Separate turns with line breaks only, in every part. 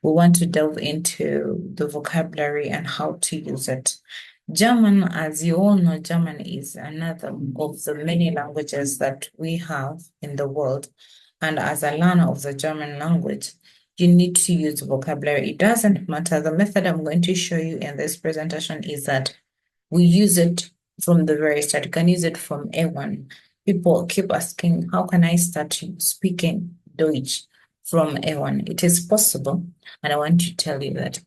we want to delve into the vocabulary and how to use it. German, as you all know, German is another of the many languages that we have in the world. And as a learner of the German language, you need to use vocabulary. It doesn't matter. The method I'm going to show you in this presentation is that we use it from the very start. You can use it from A1. People keep asking, how can I start speaking Deutsch from A1? It is possible. And I want to tell you that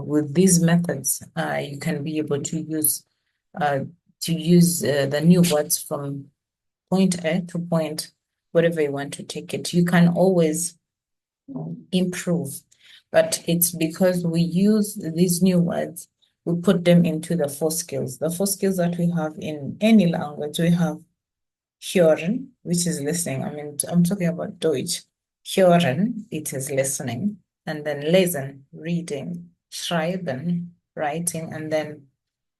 with these methods, you can be able to use the new words from point A to point whatever you want to take it. You can always improve, but it's because we use these new words, we put them into the four skills. The four skills that we have in any language, we have hören, which is listening. I mean, I'm talking about Deutsch. Hören, it is listening, and then lesen, reading, schreiben, writing, and then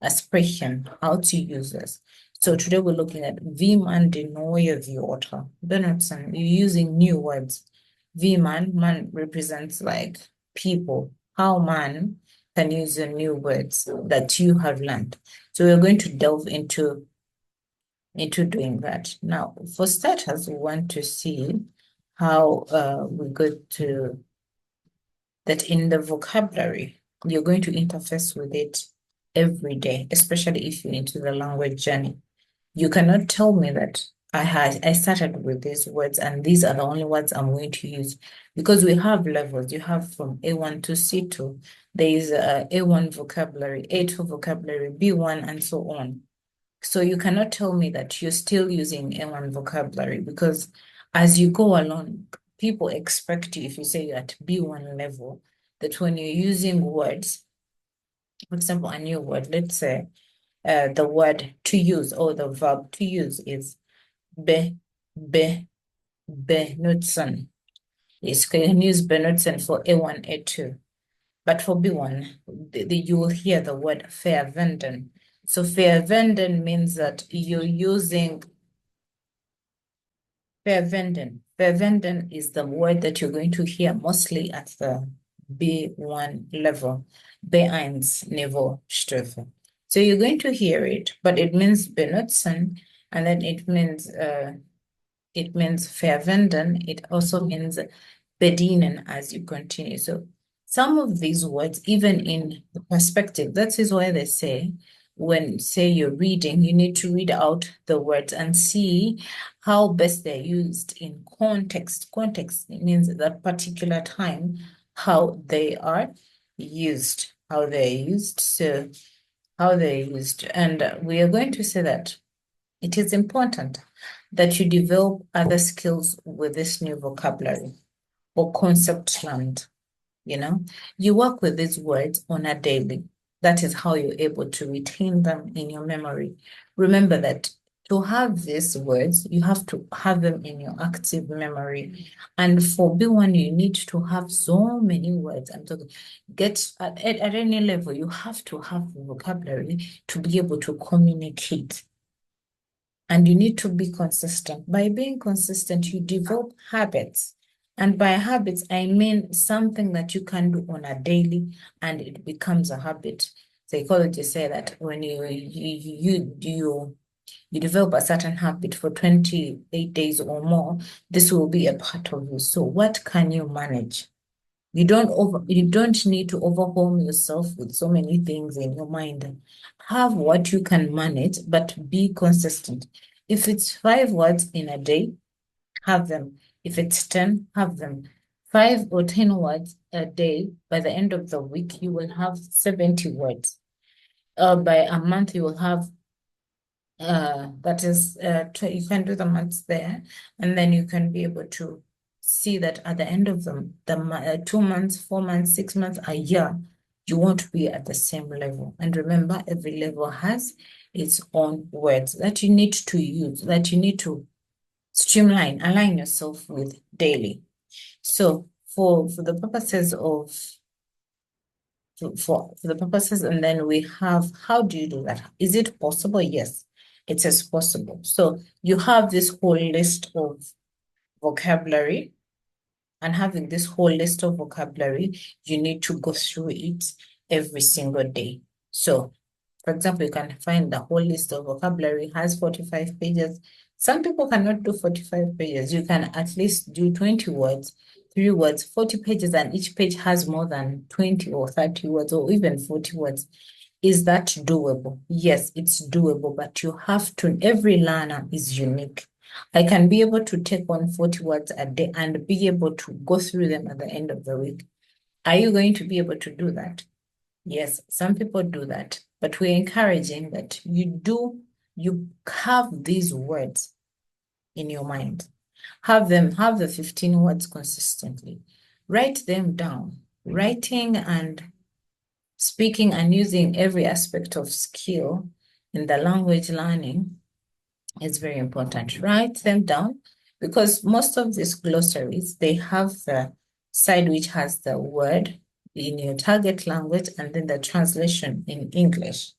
sprechen, how to use this. So today we're looking at wie man die neue Wörter benutzen. You're using new words. Wie man represents like people. How man can use the new words that you have learned. So we're going to delve into doing that. Now, for starters, we want to see how we go to that in the vocabulary, you're going to interface with it every day, especially if you're into the language journey. You cannot tell me that I started with these words and these are the only words I'm going to use, because we have levels. You have from A1 to C2. There is A1 vocabulary, A2 vocabulary, B1, and so on. So you cannot tell me that you're still using A1 vocabulary, because as you go along, people expect you, if you say you're at B1 level, that when you're using words, for example, a new word, let's say the word to use or the verb to use is benutzen. Yes, you can use benutzen for A1, A2. But for B1, you will hear the word verwenden. So verwenden means that you're using verwenden. Verwenden is the word that you're going to hear mostly at the B1 level, B1 Niveau Stufe. So you're going to hear it, but it means benutzen, and then it means verwenden. It also means bedienen as you continue. So some of these words, even in the perspective, that is why they say, when say you're reading, you need to read out the words and see how best they're used in context. Context means at that particular time, how they are used, how they're used. So how they're used. And we are going to say that it is important that you develop other skills with this new vocabulary or concept learned. You work with these words on a daily. That is how you're able to retain them in your memory. Remember that to have these words, you have to have them in your active memory. And for B1, you need to have so many words. I'm talking, at any level, you have to have vocabulary to be able to communicate. And you need to be consistent. By being consistent, you develop habits. And by habits, I mean something that you can do on a daily and it becomes a habit. Psychologists say that when you develop a certain habit for 28 days or more, this will be a part of you. So what can you manage? You don't need to overwhelm yourself with so many things in your mind. Have what you can manage, but be consistent. If it's 5 words in a day, have them. If it's 10, have them. 5 or 10 words a day, by the end of the week, you will have 70 words. By a month, you will have you can do the months there, and then you can be able to see that at the end of them, 2 months, 4 months, 6 months, a year, you won't be at the same level. And remember, every level has its own words that you need to use, that you need to streamline, align yourself with daily. So for the purposes of for the purposes, and then we have, how do you do that? Is it possible? Yes, it is possible. So you have this whole list of vocabulary and having this whole list of vocabulary, you need to go through it every single day. So, for example, you can find the whole list of vocabulary has 45 pages. Some people cannot do 45 pages. You can at least do 20 words, 3 words, 40 pages, and each page has more than 20 or 30 words or even 40 words. Is that doable? Yes, it's doable, but you have to, every learner is unique. I can be able to take on 40 words a day and be able to go through them at the end of the week. Are you going to be able to do that? Yes, some people do that, but we're encouraging that you have these words in your mind. Have the 15 words consistently. Write them down. Writing and speaking and using every aspect of skill in the language learning is very important. Write them down because most of these glossaries, they have the side which has the word in your target language and then the translation in English.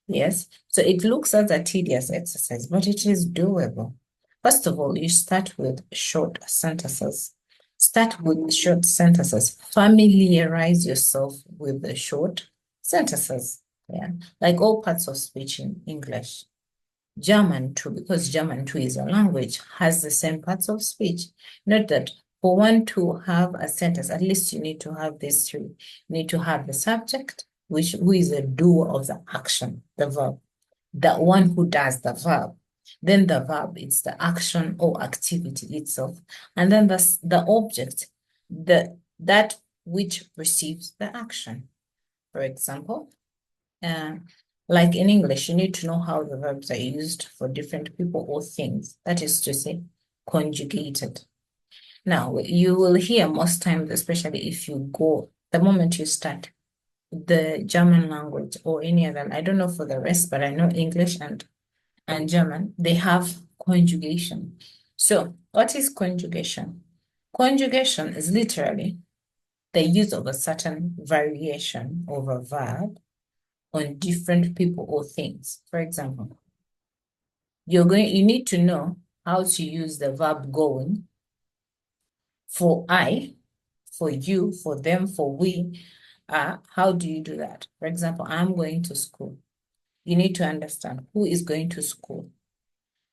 Yes, so it looks as a tedious exercise, but it is doable. First of all, you start with short sentences. Start with short sentences. Familiarize yourself with the short sentences. Yeah, like all parts of speech in English. German too, because German too is a language, has the same parts of speech. Note that for one to have a sentence, at least you need to have these three. You need to have the subject, who is the doer of the action, the verb, the one who does the verb. Then the verb, it's the action or activity itself. And then the object, that which receives the action. For example, like in English, you need to know how the verbs are used for different people or things. That is to say, conjugated. Now, you will hear most times, especially if you go, the moment you start the German language or any other, I don't know for the rest, but I know English and German, they have conjugation. So what is conjugation? Conjugation is literally the use of a certain variation of a verb on different people or things. For example, you need to know how to use the verb going for I, for you, for them, for we. How do you do that? For example, I'm going to school. You need to understand who is going to school.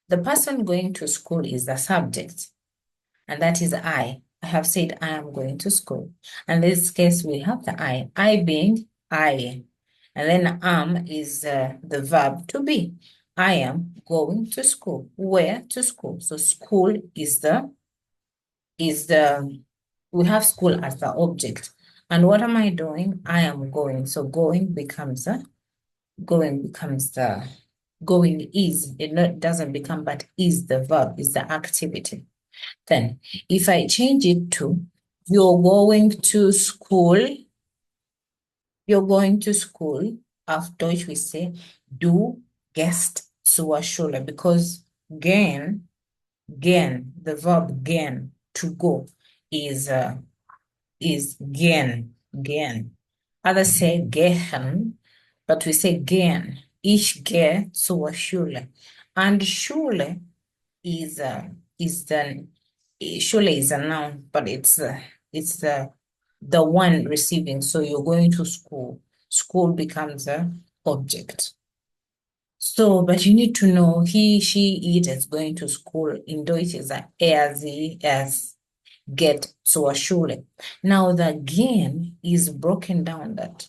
The person going to school is the subject, and that is I. I have said I am going to school. And in this case, we have the I being I. And then am is the verb to be. I am going to school. Where to school? So school is we have school as the object. And what am I doing? I am going. So going becomes the going is. It doesn't become, but is the verb, is the activity. Then if I change it to you're going to school, auf Deutsch we say, du gehst zur Schule, because gehen, the verb gehen, to go, is gehen. Others say gehen, but we say gehen. Ich gehe zur Schule. And Schule is Schule is a noun, but it's the one receiving. So you're going to school. School becomes a object. So, but you need to know he, she, it is going to school. In Deutsch is as get zur Schule. Now the gehen is broken down that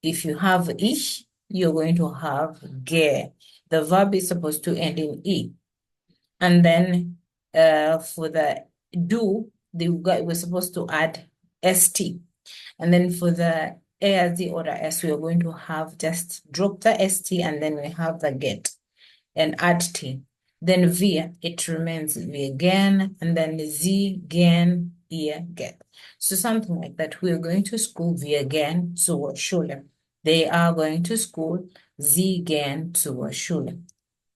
if you have ich, you're going to have ge. The verb is supposed to end in e. And then for the do, we're supposed to add st. And then for the ASD or the S, we are going to have just drop the st and then we have the get and add t. Then v, it remains v again, and then z again, e again. So something like that. We are going to school v again, zur Schule. They are going to school z again, zur Schule.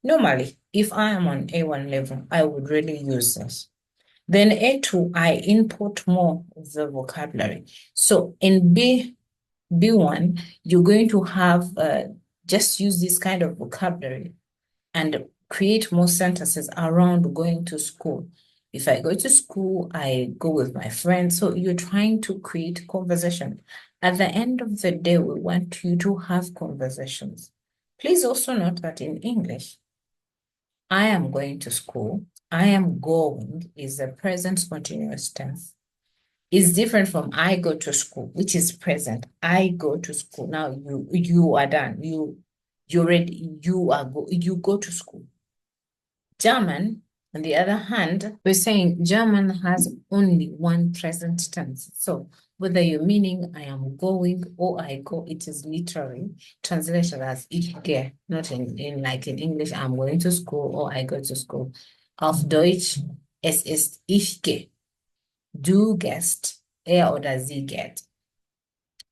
Normally, if I am on A1 level, I would really use this. Then A2, I input more of the vocabulary. So in B1, you're going to have just use this kind of vocabulary and create more sentences around going to school. If I go to school, I go with my friends. So you're trying to create conversation. At the end of the day, we want you to have conversations. Please also note that in English, I am going to school. I am going is the present continuous tense. It's different from I go to school, which is present. I go to school. Now you are done. You're ready. You go to school. German, on the other hand, we're saying German has only one present tense. So whether you're meaning I am going or I go, it is literally translated as ich gehe, not in like in English, I'm going to school or I go to school. Auf Deutsch, es ist ich gehe. Du gehst, er oder sie geht.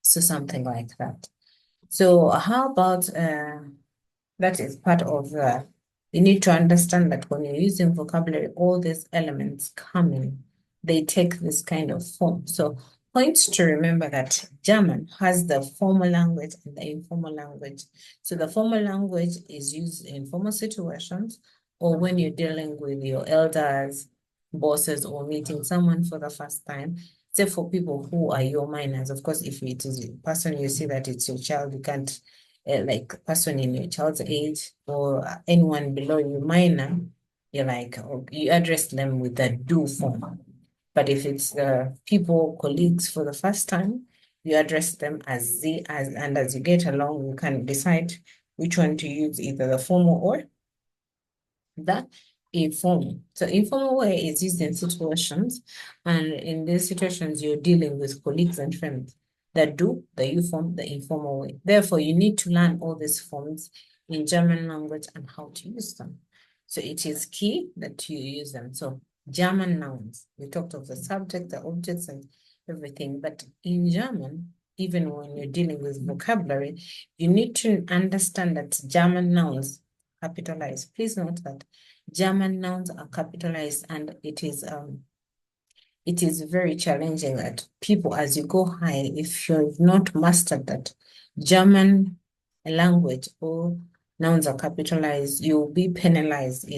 So something like that. So how about that is part of you need to understand that when you're using vocabulary, all these elements come in, they take this kind of form. So points to remember that German has the formal language and the informal language. So the formal language is used in formal situations or when you're dealing with your elders, bosses, or meeting someone for the first time. Say for people who are your minors, of course, if it is a person you see that it's your child, you can't like person in your child's age or anyone below you minor, you're like, you address them with the do form. But if it's people, colleagues for the first time, you address them as they, and as you get along, you can decide which one to use, either the formal or the informal. So informal way is used in situations, and in these situations, you're dealing with colleagues and friends. The do, the you form, the informal way. Therefore, you need to learn all these forms in German language and how to use them. So it is key that you use them. So German nouns, we talked of the subject, the objects, and everything. But in German, even when you're dealing with vocabulary, you need to understand that German nouns capitalized. Please note that German nouns are capitalized, and it is very challenging that people, as you go high, if you've not mastered that German language or nouns are capitalized, you'll be penalized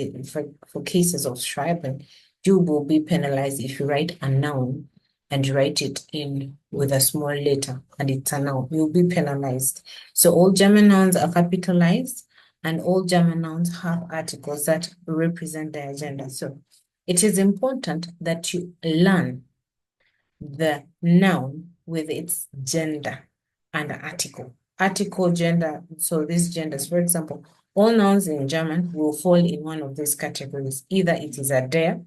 for cases of Schreiben. You will be penalized if you write a noun and you write it in with a small letter and it's a noun. You'll be penalized. So all German nouns are capitalized and all German nouns have articles that represent their gender. So it is important that you learn the noun with its gender and article. Article, gender, so these genders, for example, all nouns in German will fall in one of these categories. Either it is a der,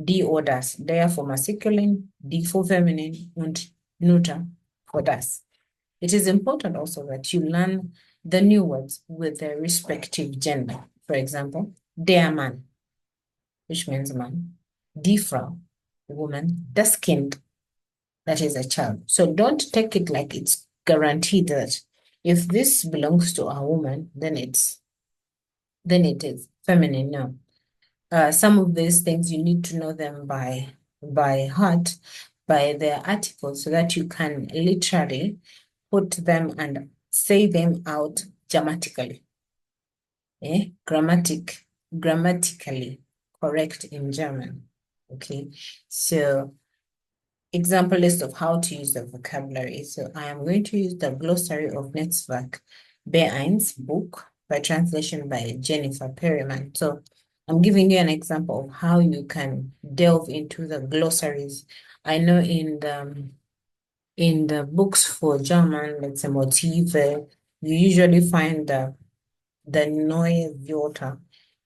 die or das, der for masculine, die for feminine, and neuter for das. It is important also that you learn the new words with their respective gender. For example, der Mann, which means man, die Frau, woman, das Kind, that is a child. So don't take it like it's guaranteed that if this belongs to a woman, then it is feminine. No. Some of these things you need to know them by heart, by their articles, so that you can literally put them and say them out grammatically. Grammatically correct in German. Okay, so example list of how to use the vocabulary. So I am going to use the glossary of Netzwerk B1 book by translation by Jennifer Perryman. So I'm giving you an example of how you can delve into the glossaries. I know in the books for German, let's say Motive, you usually find the Neue Wörter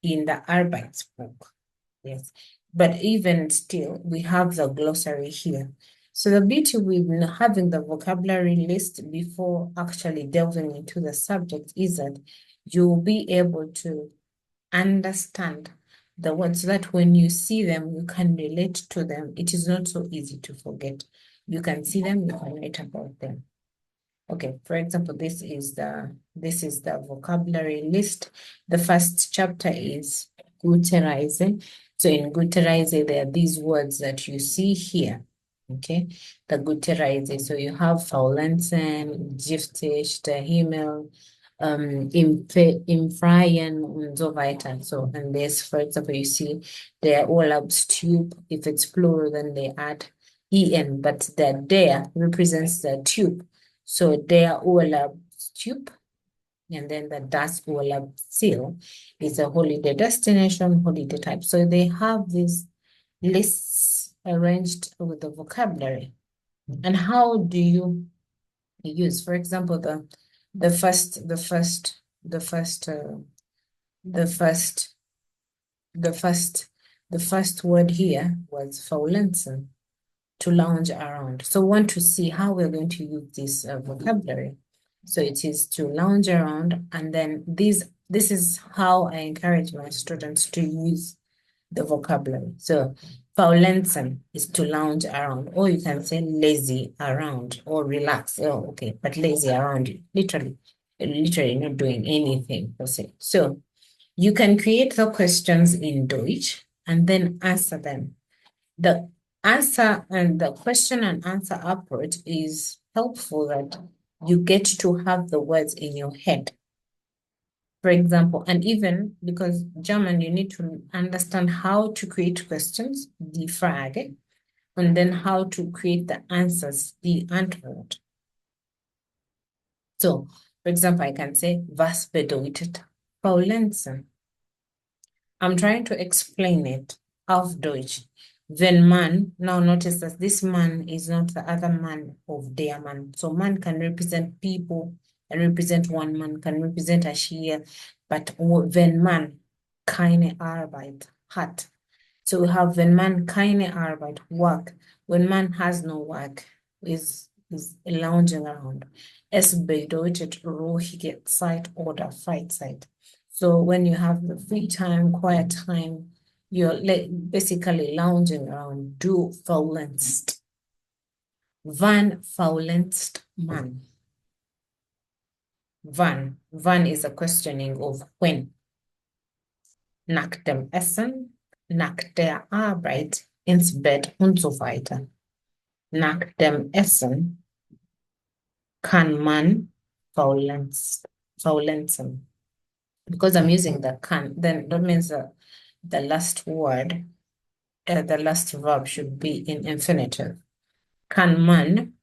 in the Arbeitsbuch. Yes, but even still, we have the glossary here. So the beauty with having the vocabulary list before actually delving into the subject is that you'll be able to understand the words so that when you see them, you can relate to them. It is not so easy to forget. You can see them, you can write about them. Okay, for example, this is the vocabulary list. The first chapter is Gute Reise. So in Gute Reise, there are these words that you see here. Okay, the Gute Reise. So you have Faulenzen, Giftig, der Himmel, im Freien und so weiter. So, and this, for example, you see their Urlaubs tube. If it's plural, then they add en, but the der represents the tube. So their Urlaubs tube, and then the das Urlaubsziel is a holiday destination, holiday type. So they have these lists arranged with the vocabulary. And how do you use, for example, the first word here was faulenzen, to lounge around. So we want to see how we're going to use this vocabulary. So it is to lounge around, and then this is how I encourage my students to use the vocabulary. So faulenzen is to lounge around, or you can say lazy around or relax. Oh, okay, but lazy around, literally not doing anything per se. So you can create the questions in Deutsch and then answer them. The answer and the question and answer approach is helpful that you get to have the words in your head. For example, and even because German, you need to understand how to create questions, die Frage, and then how to create the answers, die Antwort. So, for example, I can say, was bedeutet faulenzen? I'm trying to explain it auf Deutsch. Wenn man, now notice that this man is not the other man of der man. So man can represent people, and represent one man, can represent a she, but wenn man keine Arbeit hat. So we have when man keine Arbeit, work. When man has no work, is lounging around. Es bedeutet ruhige Zeit oder Freizeit. So when you have the free time, quiet time, you're basically lounging around. Du faulenzt. Wann faulenzt man? Wann. Wann is a questioning of when. Nach dem Essen, nach der Arbeit, ins Bett und so weiter. Nach dem Essen kann man faulenzen. Because I'm using the can, then that means the last word, the last verb should be in infinitive. Kann man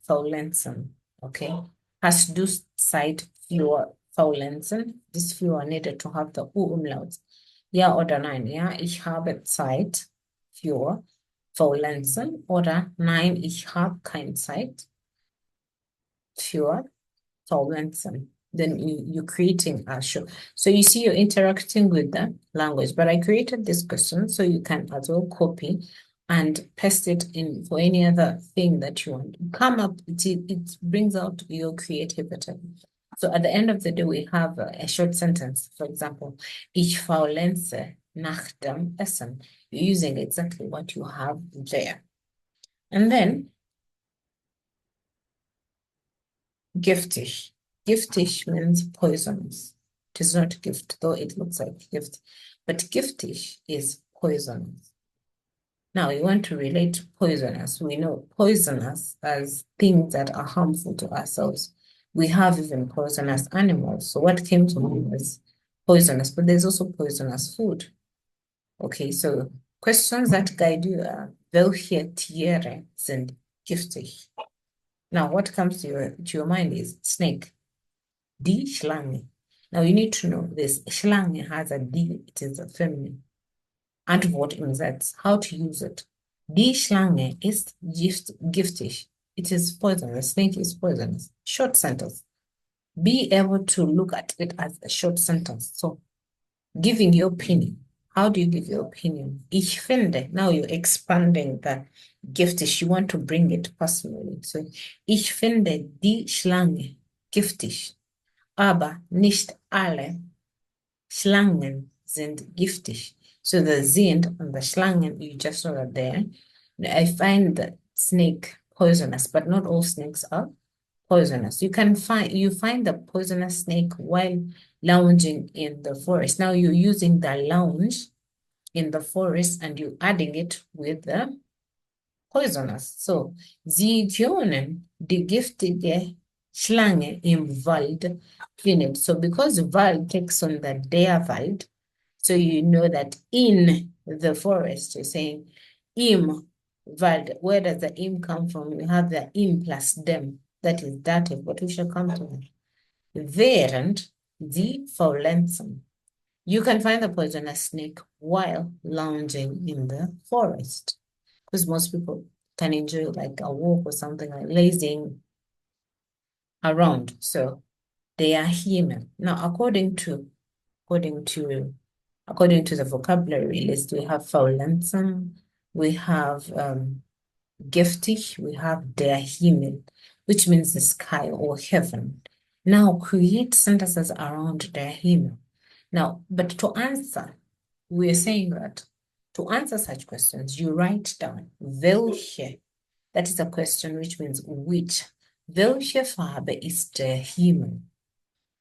faulenzen, okay? Hast du Zeit für faulenzen? This für needed to have the U-Umlaut. Ja oder nein? Ja, ich habe Zeit für faulenzen, oder nein, ich habe keine Zeit für faulenzen. Then you're creating a show. So you see, you're interacting with the language, but I created this question so you can as well copy and paste it in for any other thing that you want. Come up, it brings out your creativity. So at the end of the day, we have a short sentence. For example, ich faulenze nach dem Essen. You're using exactly what you have there. And then, giftig. Giftig means poisonous. It is not gift, though it looks like gift. But giftig is poisonous. Now, you want to relate poisonous. We know poisonous as things that are harmful to ourselves. We have even poisonous animals. So what came to me was poisonous, but there's also poisonous food. Okay, so questions that guide you are, welche Tiere sind giftig? Now, what comes to your mind is snake. Die Schlange. Now, you need to know this. Schlange has a D, it is a feminine. Antworteinsatz, how to use it. Die Schlange ist giftig. It is poisonous. Snake is poisonous. Short sentence. Be able to look at it as a short sentence. So, giving your opinion. How do you give your opinion? Ich finde. Now you're expanding the giftig. You want to bring it personally. So, ich finde die Schlange giftig. Aber nicht alle Schlangen sind giftig. So the sind and the Schlangen, you just saw that there. I find the snake poisonous, but not all snakes are poisonous. You find the poisonous snake while lounging in the forest. Now you're using the lounge in the forest and you're adding it with the poisonous. So, sie können die giftige Schlange im Wald findet. So because Wald takes on the der Wald, so you know that in the forest, you're saying im Wald. Where does the im come from? You have the im plus dem. That is dative, but we shall come to that. Während sie faulenzen. You can find the poisonous snake while lounging in the forest. Because most people can enjoy like a walk or something like lazing around. So they are human. Now, according to the vocabulary list, we have faulenzen, we have giftig, we have der Himmel, which means the sky or heaven. Now, create sentences around der Himmel. Now, but to answer, we're saying that to answer such questions, you write down welche. That is a question which means which. Welche Farbe ist der Himmel?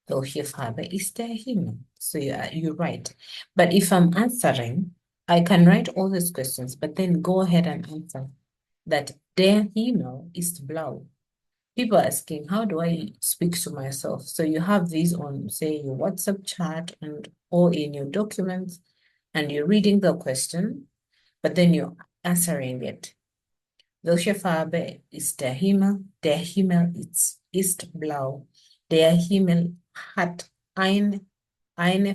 Welche Farbe ist der Himmel? So you write. But if I'm answering, I can write all these questions, but then go ahead and answer that der Himmel ist blau. People asking, how do I speak to myself? So you have these on, say, your WhatsApp chat and or in your documents, and you're reading the question, but then you're answering it. Welche Farbe ist der Himmel? Der Himmel ist blau. Der Himmel hat eine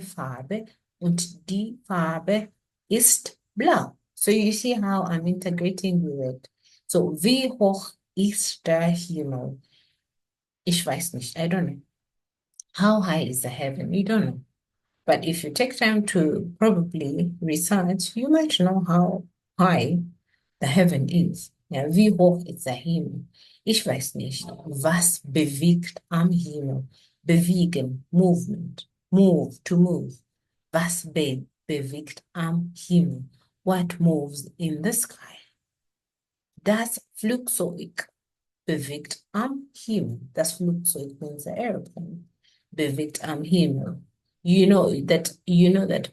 Farbe und die Farbe ist blau. So you see how I'm integrating with it. So wie hoch ist der Himmel? Ich weiß nicht. I don't know. How high is the heaven? You don't know. But if you take time to probably research, you might know how high the heaven is. Ja, wie hoch ist der Himmel? Ich weiß nicht. Was bewegt am Himmel? Bewegen, movement, move, to move. Was bewegt am Himmel? What moves in the sky? Das Flugzeug bewegt am Himmel. Das Flugzeug means the airplane. Bewegt am Himmel. You know that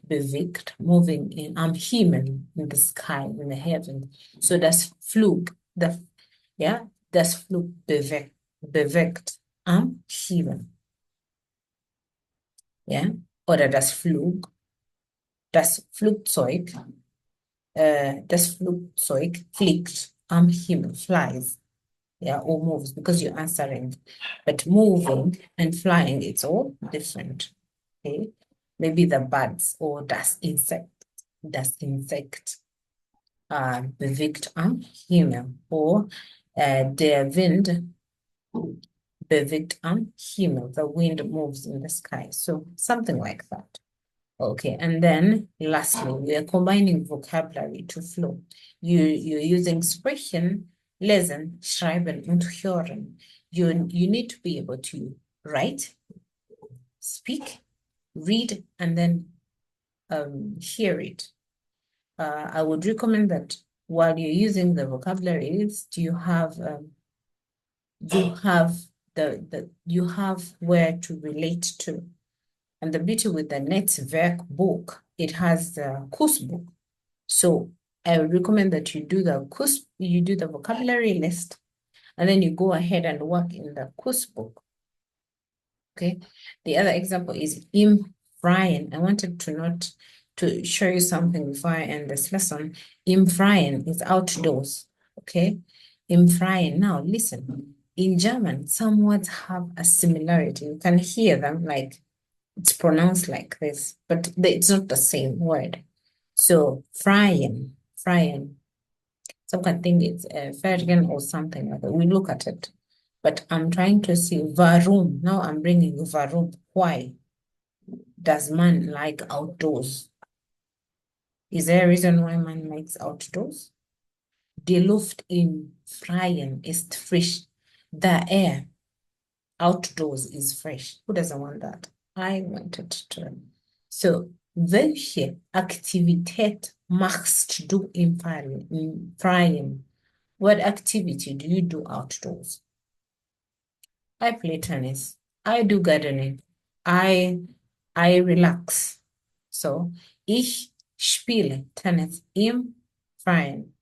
bewegt, moving in am Himmel, in the sky, in the heaven. So das Flug, das Flug bewegt am Himmel. Ja, oder das Flugzeug fliegt am Himmel, flies. Yeah, or moves because you're answering. But moving and flying, it's all different. Okay. Maybe the birds or das Insekt bewegt am Himmel. Or der Wind bewegt am Himmel. The wind moves in the sky. So something like that. Okay, and then lastly, we are combining vocabulary to flow. You're using sprechen, lesen, schreiben und hören. You need to be able to write, speak, read, and then hear it. I would recommend that while you're using the vocabulary list, you have where to relate to. And the beauty with the Netzwerk book, it has the Kursbook. So I would recommend that you do the vocabulary list, and then you go ahead and work in the Kursbook. Okay. The other example is im Freien. I wanted to show you something before I end this lesson. Im Freien is outdoors. Okay. Im Freien. Now listen. In German, some words have a similarity. You can hear them like it's pronounced like this, but it's not the same word. So freien. Some can think it's Ferien or something like that. We look at it. But I'm trying to see warum. Now I'm bringing warum. Why does man like outdoors? Is there a reason why man likes outdoors? Die Luft im Freien ist frisch. The air outdoors is fresh. Who doesn't want that? I wanted to. So, welche Aktivität machst du im Freien? What activity do you do outdoors? I play tennis. I do gardening. I relax. So, ich spiele Tennis im Freien.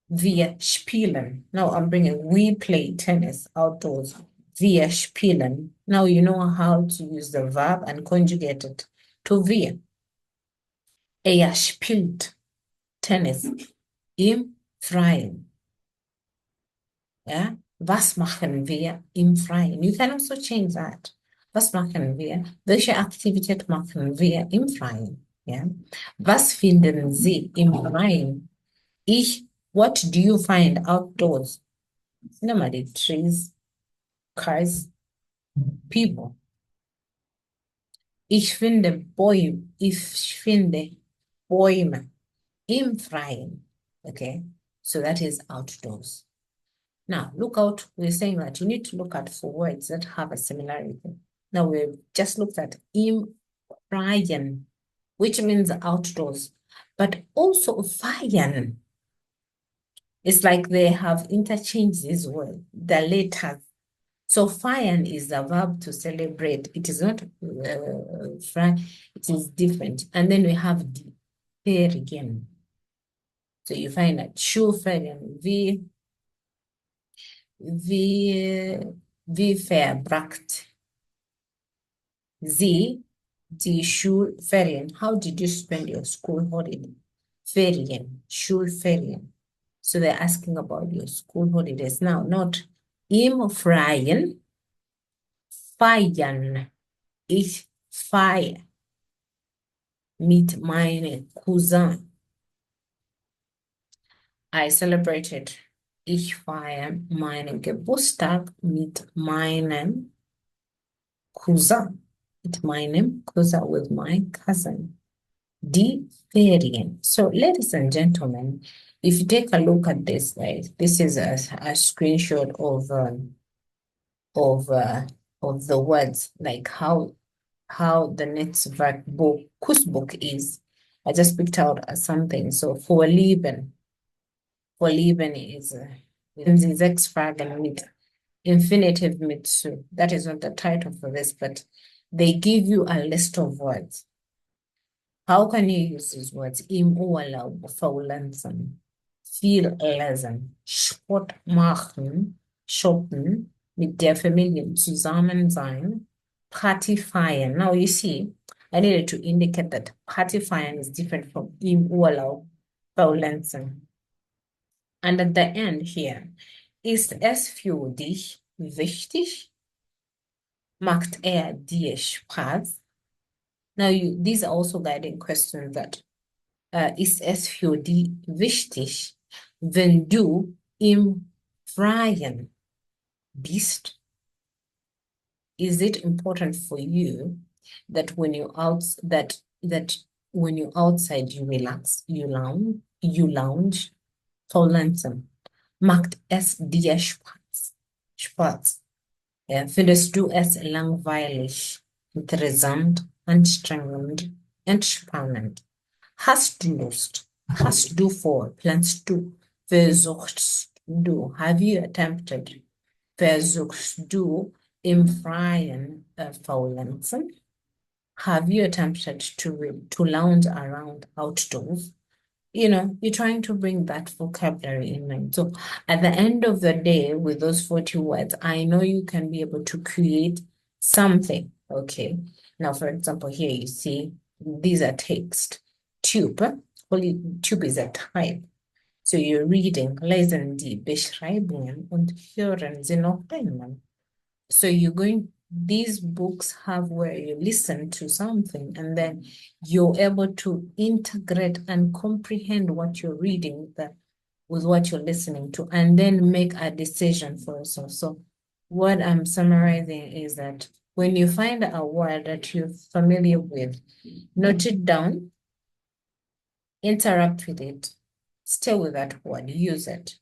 Wir spielen. Now I'm bringing we play tennis outdoors. Wir spielen. Now you know how to use the verb and conjugate it to wir. Er spielt Tennis im Freien. Ja? Was machen wir im Freien? You can also change that. Was machen wir? Welche Aktivität machen wir im Freien? Ja? Was finden Sie im Freien? What do you find outdoors? Normally trees, cars, people. Ich finde Bäume im Freien. Okay, so that is outdoors. Now, look out, we're saying that you need to look at for words that have a similarity. Now, we've just looked at im Freien, which means outdoors, but also feiern. It's like they have interchanged this word, the letters. So feiern is a verb to celebrate. It is not it is different. And then we have die Ferien. So you find that Schulferien, wie verbracht Sie die Schulferien? How did you spend your school holiday? Ferien, Schulferien. So they're asking about your school holidays now, not im Freien, feiern. Ich feiere mit meinem Cousin. I celebrated. Ich feiere meinen Geburtstag mit meinem Cousin. With my cousin. Die Ferien. So, ladies and gentlemen, if you take a look at this, right, this is a screenshot of the words, like how the Netzwerk book, Kursbuch is. I just picked out something. So, Vorlieben is in sechs Fragen mit infinitive mit zu. That is not the title for this, but they give you a list of words. How can you use these words? Im Urlaub faulenzen, viel lesen, Sport machen, shoppen, mit der Familie zusammen sein, Party feiern. Now you see, I needed to indicate that Party feiern is different from im Urlaub faulenzen. And at the end here, ist es für dich wichtig? Macht dir Spaß? Now, these are also guiding questions that ist es für dich wichtig, wenn du im Freien bist? Is it important for you that when you're when you're outside you relax, you lounge, faulenzen? Macht es dir Spaß? Findest du es langweilig, interessant, anstrengend, entspannend? Hast du Lust? Hast du vor? Planst du? Versuchst du? Have you attempted? Versuchst du im Freien faulenzen? Have you attempted to lounge around outdoors? You know, you're trying to bring that vocabulary in mind. So at the end of the day, with those 40 words, I know you can be able to create something. Okay. Now, for example, here you see these are text. Tube. Tube is a type. So you're reading, lesen die Beschreibungen und hören sie noch einmal. So these books have where you listen to something and then you're able to integrate and comprehend what you're reading with what you're listening to and then make a decision for yourself. So what I'm summarizing is that when you find a word that you're familiar with, note it down, interact with it, stay with that word, use it.